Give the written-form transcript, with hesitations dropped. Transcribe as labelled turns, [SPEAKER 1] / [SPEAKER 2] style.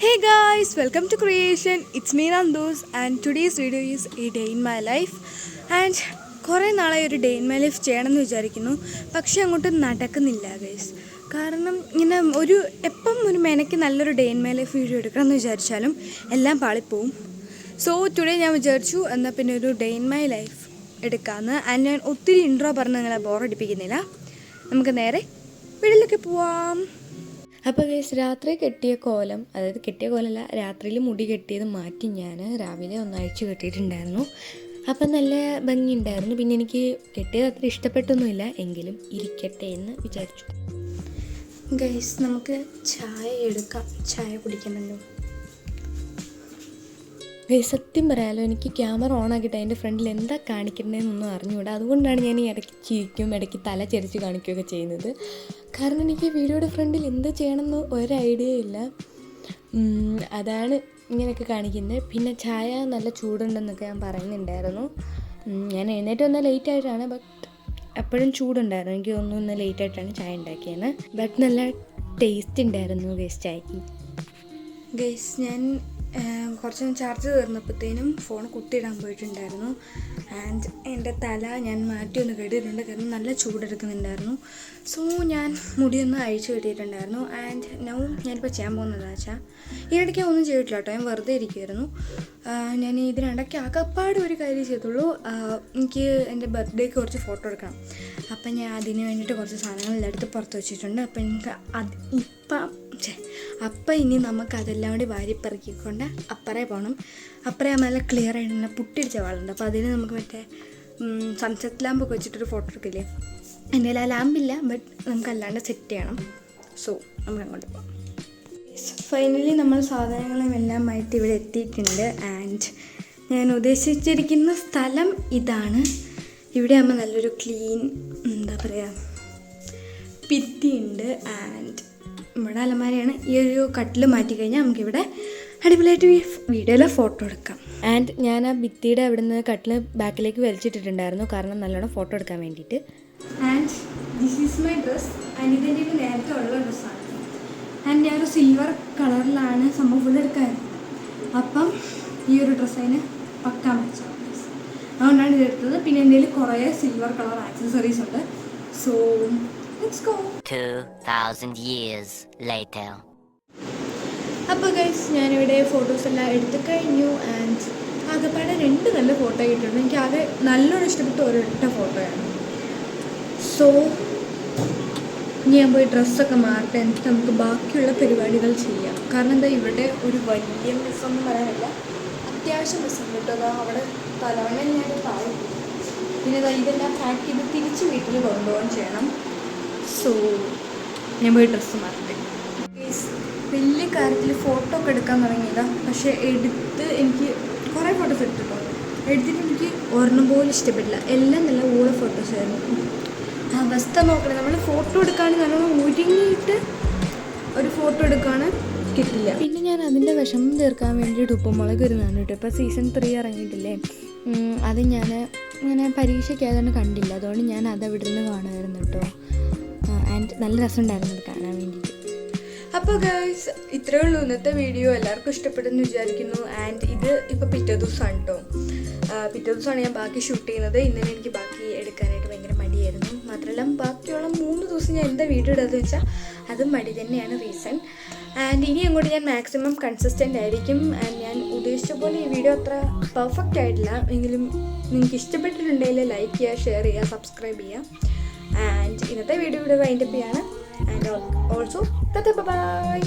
[SPEAKER 1] Hey guys, welcome to Creation. It's me Nandus and today's video is a day in my life. And കുറേ നാളായി ഒരു day in my life ചെയ്യണമെന്ന് വിചാരിക്കുന്നു, പക്ഷേ അങ്ങോട്ട് നടക്കുന്നില്ല ഗൈസ്. കാരണം ഇങ്ങനെ എപ്പം ഒരു മെനക്ക് നല്ലൊരു day in my life video എടുക്കണമെന്ന് വിചാരിച്ചാലും എല്ലാം പാളിപ്പോവും. സോ ടുഡേ ഞാൻ വിചാരിച്ചു എന്നാൽ പിന്നെ ഒരു ഡേ ഇൻ മൈ ലൈഫ് എടുക്കാമെന്ന്. ആൻഡ് ഞാൻ ഒത്തിരി ഇൻട്രോ പറഞ്ഞ് നിങ്ങളെ ബോറടിപ്പിക്കുന്നില്ല, നമുക്ക് നേരെ വീട്ടിലേക്ക് പോവാം. അപ്പോൾ ഗൈസ്, രാത്രി കെട്ടിയ കോലം, അതായത് കെട്ടിയ കോലമല്ല, രാത്രിയിൽ മുടി കെട്ടിയത് മാറ്റി ഞാൻ രാവിലെ ഒന്നഴിച്ച് കെട്ടിയിട്ടുണ്ടായിരുന്നു. അപ്പം നല്ല ഭംഗിയുണ്ടായിരുന്നു. പിന്നെ എനിക്ക് കെട്ടിയത് അത്ര ഇഷ്ടപ്പെട്ടൊന്നുമില്ല, എങ്കിലും ഇരിക്കട്ടെ എന്ന് വിചാരിച്ചു. ഗൈസ്, നമുക്ക് ചായ എടുക്കാം, ചായ കുടിക്കണമല്ലോ. ഗൈസ്, സത്യം പറയാമല്ലോ, എനിക്ക് ക്യാമറ ഓൺ ആക്കിയിട്ട് അതിൻ്റെ ഫ്രണ്ടിൽ എന്താ കാണിക്കുന്നതെന്നൊന്നും അറിഞ്ഞുകൂടാ. അതുകൊണ്ടാണ് ഞാൻ ഈ ഇടയ്ക്ക് ചിരിക്കും, ഇടയ്ക്ക് തല ചരിച്ച് കാണിക്കുകയൊക്കെ ചെയ്യുന്നത്. കാരണം എനിക്ക് വീഡിയോയുടെ ഫ്രണ്ടിൽ എന്ത് ചെയ്യണമെന്ന് ഒരു ഐഡിയ ഇല്ല. അതാണ് ഇങ്ങനെയൊക്കെ കാണിക്കുന്നത്. പിന്നെ ചായ നല്ല ചൂടുണ്ടെന്നൊക്കെ ഞാൻ പറയുന്നുണ്ടായിരുന്നു. ഞാൻ എഴുന്നേറ്റ് വന്നാൽ ലേറ്റായിട്ടാണ്, ബട്ട് എപ്പോഴും ചൂടുണ്ടായിരുന്നു. എനിക്ക് തോന്നുന്നു ഇന്ന് ലേറ്റായിട്ടാണ് ചായ ഉണ്ടാക്കിയത്, ബട്ട് നല്ല ടേസ്റ്റ് ഉണ്ടായിരുന്നു ഗൈസ് ചായക്ക്. ഗൈസ്, ഞാൻ കുറച്ച് ചാർജ് തീർന്നപ്പോഴത്തേനും ഫോൺ കുത്തിയിടാൻ പോയിട്ടുണ്ടായിരുന്നു. ആൻഡ് എൻ്റെ തല ഞാൻ മാറ്റി ഒന്ന് കെട്ടിയിട്ടുണ്ട്, കാരണം നല്ല ചൂടെടുക്കുന്നുണ്ടായിരുന്നു. സോ ഞാൻ മുടിയൊന്ന് അഴിച്ചു കെട്ടിയിട്ടുണ്ടായിരുന്നു. ആൻഡ് നൗ ഞാനിപ്പോൾ ചെയ്യാൻ പോകുന്നതെന്ന് വെച്ചാൽ, ഇതിനിടയ്ക്ക് ഒന്നും ചെയ്തിട്ടില്ല കേട്ടോ, ഞാൻ വെറുതെ ഇരിക്കുമായിരുന്നു. ഞാൻ ഇതിനിടയ്ക്ക് ആകപ്പാട് ഒരു കാര്യം ചെയ്തുള്ളൂ. എനിക്ക് എൻ്റെ ബർത്ത്ഡേക്ക് കുറച്ച് ഫോട്ടോ എടുക്കണം. അപ്പം ഞാൻ അതിന് വേണ്ടിയിട്ട് കുറച്ച് സാധനങ്ങളെല്ലാം എടുത്ത് പുറത്ത് വെച്ചിട്ടുണ്ട്. അപ്പം എനിക്ക് അപ്പം ഇനി നമുക്കതെല്ലാം കൂടി വാരിപ്പെറുക്കിക്കൊണ്ട് അപ്പറേ പോകണം. അപ്പറേ നല്ല ക്ലിയർ ആയിട്ട് തന്നെ പുട്ടിടിച്ച വാളുണ്ട്. അപ്പോൾ അതിന് നമുക്ക് മറ്റേ സൺസെറ്റ് ലാമ്പൊക്കെ വെച്ചിട്ടൊരു ഫോട്ടോ എടുക്കില്ലേ, എൻ്റെ കയ്യിൽ ആ ലാമ്പില്ല, ബട്ട് നമുക്ക് അല്ലാണ്ട് സെറ്റ് ചെയ്യണം. സോ നമുക്ക് അങ്ങോട്ട് പോകാം. ഫൈനലി നമ്മൾ സാധനങ്ങളും എല്ലാമായിട്ട് ഇവിടെ എത്തിയിട്ടുണ്ട്. ആൻഡ് ഞാൻ ഉദ്ദേശിച്ചിരിക്കുന്ന സ്ഥലം ഇതാണ്. ഇവിടെ ആകുമ്പോൾ നല്ലൊരു ക്ലീൻ, എന്താ പറയുക, ഭിത്തിയുണ്ട്. ആൻഡ് ഇവിടെ അലമാരയാണ്. ഈ ഒരു കട്ടിൽ മാറ്റി കഴിഞ്ഞാൽ നമുക്കിവിടെ അടിപൊളിയായിട്ട് വീഡിയോയിൽ ഫോട്ടോ എടുക്കാം. ആൻഡ് ഞാൻ ആ ഭിത്തിയുടെ അവിടെ നിന്ന് കട്ടിൽ ബാക്കിലേക്ക് വലിച്ചിട്ടിട്ടുണ്ടായിരുന്നു, കാരണം നല്ലോണം ഫോട്ടോ എടുക്കാൻ വേണ്ടിയിട്ട്. And this is my dress. And ഇതെൻ്റെ ഒരു നേരത്തെ ഉള്ള ഡ്രസ്സാണ്. ആൻഡ് ഞാനൊരു സിൽവർ കളറിലാണ് സംഭവം ഫുൾ എടുക്കാൻ. അപ്പം ഈ ഒരു ഡ്രസ്സ് അതിന് പക്കാൻ വെച്ചാൽ അതുകൊണ്ടാണ് ഇതെടുത്തത്. പിന്നെ എൻ്റെ കയ്യിൽ കുറേ സിൽവർ കളർ ആക്സസറീസ് ഉണ്ട്. So let's go.
[SPEAKER 2] 2000 years later.
[SPEAKER 1] അപ്പോൾ ഗൈസ്, ഞാനിവിടെ ഫോട്ടോസ് എല്ലാം എടുത്തു കഴിഞ്ഞു. ആൻഡ് ആകെപ്പാടെ 2 നല്ല ഫോട്ടോ കിട്ടിയിട്ടുണ്ട്. എനിക്ക് ആകെ നല്ലോണം ഇഷ്ടപ്പെട്ട ഒരൊറ്റ ഫോട്ടോയാണ്. സോ ഞാൻ പോയി ഡ്രസ്സൊക്കെ മാറട്ടെ, എന്നിട്ട് നമുക്ക് ബാക്കിയുള്ള പരിപാടികൾ ചെയ്യാം. കാരണം എന്താ, ഇവിടെ ഒരു വലിയ മിസ്സൊന്നും പറയാനില്ല, അത്യാവശ്യം മിസ്സുണ്ട് കേട്ടോ. അതാ അവിടെ തലവണ്ണ ഞാൻ താഴെ. പിന്നെ ഇതെല്ലാം പാക്ക് ചെയ്ത് തിരിച്ച് വീട്ടിൽ കൊണ്ടുപോകാൻ ചെയ്യണം. സോ ഞാൻ പോയി ഡ്രസ്സ് മാറട്ടെ. വലിയ കാര്യത്തിൽ ഫോട്ടോ ഒക്കെ എടുക്കാൻ തുടങ്ങിയതാണ്, പക്ഷേ എനിക്ക് കുറേ ഫോട്ടോസ് എടുത്തിട്ടോ. എടുത്തിട്ട് എനിക്ക് ഒരെണ്ണം പോലും ഇഷ്ടപ്പെട്ടില്ല. എല്ലാം നല്ല ഓള ഫോട്ടോസായിരുന്നു. അവസ്ഥ നോക്കണേ, നമ്മൾ ഫോട്ടോ എടുക്കുകയാണെങ്കിൽ നല്ലോണം ഒരുങ്ങിയിട്ട് ഒരു ഫോട്ടോ എടുക്കുകയാണ് കിട്ടില്ല. പിന്നെ ഞാൻ അതിൻ്റെ വിഷമം തീർക്കാൻ വേണ്ടിയിട്ട് ഉപ്പുമുളക് ഇരുന്നാണ് കേട്ടോ. ഇപ്പോൾ സീസൺ 3 ഇറങ്ങിയിട്ടില്ലേ, അത് ഞാൻ ഇങ്ങനെ പരീക്ഷയ്ക്കായതുകൊണ്ട് കണ്ടില്ല, അതുകൊണ്ട് ഞാൻ അതവിടെ നിന്ന് കാണുമായിരുന്നു കേട്ടോ. ആൻഡ് നല്ല രസമുണ്ടായിരുന്നു അത് കാണാൻ വേണ്ടിയിട്ട്. അപ്പോൾ ഗൈസ്, ഇത്രയേ ഉള്ളൂ ഇന്നത്തെ വീഡിയോ. എല്ലാവർക്കും ഇഷ്ടപ്പെട്ടെന്ന് വിചാരിക്കുന്നു. ആൻഡ് ഇത് ഇപ്പോൾ പിറ്റേ ദിവസമാണ് കേട്ടോ. പിറ്റേ ദിവസമാണ് ഞാൻ ബാക്കി ഷൂട്ട് ചെയ്യുന്നത്. ഇന്നലെ എനിക്ക് ബാക്കി എടുക്കാനായിട്ട് ഭയങ്കര മടിയായിരുന്നു. മാത്രമല്ല, ബാക്കിയുള്ള 3 ദിവസം ഞാൻ എന്താ വീഡിയോ ഇടാന്ന് വെച്ചാൽ അതും മടി തന്നെയാണ് റീസൺ. ആൻഡ് ഇനി അങ്ങോട്ട് ഞാൻ മാക്സിമം കൺസിസ്റ്റൻ്റ് ആയിരിക്കും. ആൻഡ് ഞാൻ ഉദ്ദേശിച്ച പോലെ ഈ വീഡിയോ അത്ര പെർഫെക്റ്റ് ആയിട്ടില്ല, എങ്കിലും നിങ്ങൾക്ക് ഇഷ്ടപ്പെട്ടിട്ടുണ്ടെങ്കിൽ ലൈക്ക് ചെയ്യുക, ഷെയർ ചെയ്യുക, സബ്സ്ക്രൈബ് ചെയ്യുക. ആൻഡ് ഇന്നത്തെ വീഡിയോ ഇവിടെ വൈൻഡപ്പ് ചെയ്യാണ്. And also by.